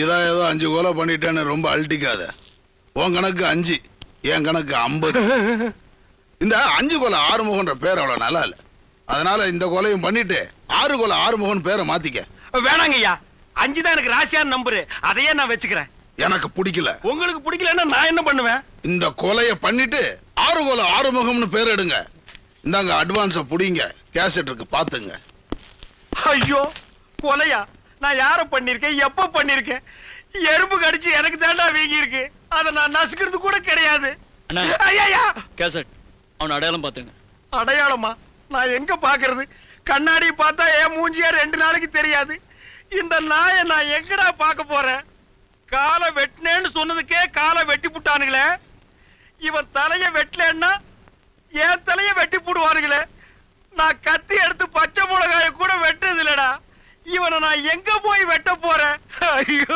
நீதான் ஏதோ 5 கொலை பண்ணிட்டேன்னு ரொம்ப அழட்டிக்காத. உன் கணக்கு 5, என் கணக்கு 50. இந்த 5 கொலை ஆறுமுகன்ற பேர் அவ்வளவு நல்லா இல்ல. அதனால இந்த கொலையும் பண்ணிட்டு 6 கொலை ஆறுமுகன் பேரை மாத்திக்க. வேணாங்க ஐயா, 5 தான் எனக்கு ராசியான நம்பரு, அதையே நான் வச்சுக்கிறேன். எனக்கு பிடிக்கல. உங்களுக்கு பிடிக்கலன்னா நான் என்ன பண்ணுவேன்? இந்த கொலைய பண்ணிட்டு 6 கொலை ஆறுமுகம்னு பேர் எடுங்க. இந்தாங்க அட்வான்ஸ புடிங்க, கேசட் இருக்கு பாத்துங்க. ஐயோ கொலையா? நான் யார பண்ணிருக்கேன், எப்ப பண்ணிருக்கேன்? எறும்பு கடிச்சு எனக்கு தாண்டா வீங்கி இருக்கு. அத நான் நசுக்கிறது கூட கிடையாது. ஐயா கேசட் அவன் அடையாளம் பாத்துங்க. அடையாளமா? நான் எங்க பாக்குறது? கண்ணாடி பார்த்தா என் மூஞ்சியா 2 நாளைக்கு தெரியாது. இந்த நாயை நான் எங்கடா பார்க்க போறேன்? காலை வெட்டினேன்னு சொன்னதுக்கே காலை வெட்டி புட்டானுங்களே. இவன் தலைய வெட்டலன்னா என் தலைய வெட்டி போடுவானுங்களே. நான் கத்தி எடுத்து பச்சை மிளகாய கூட வெட்டது இல்லடா. இவனை நான் எங்க போய் வெட்ட போறேன்? ஐயோ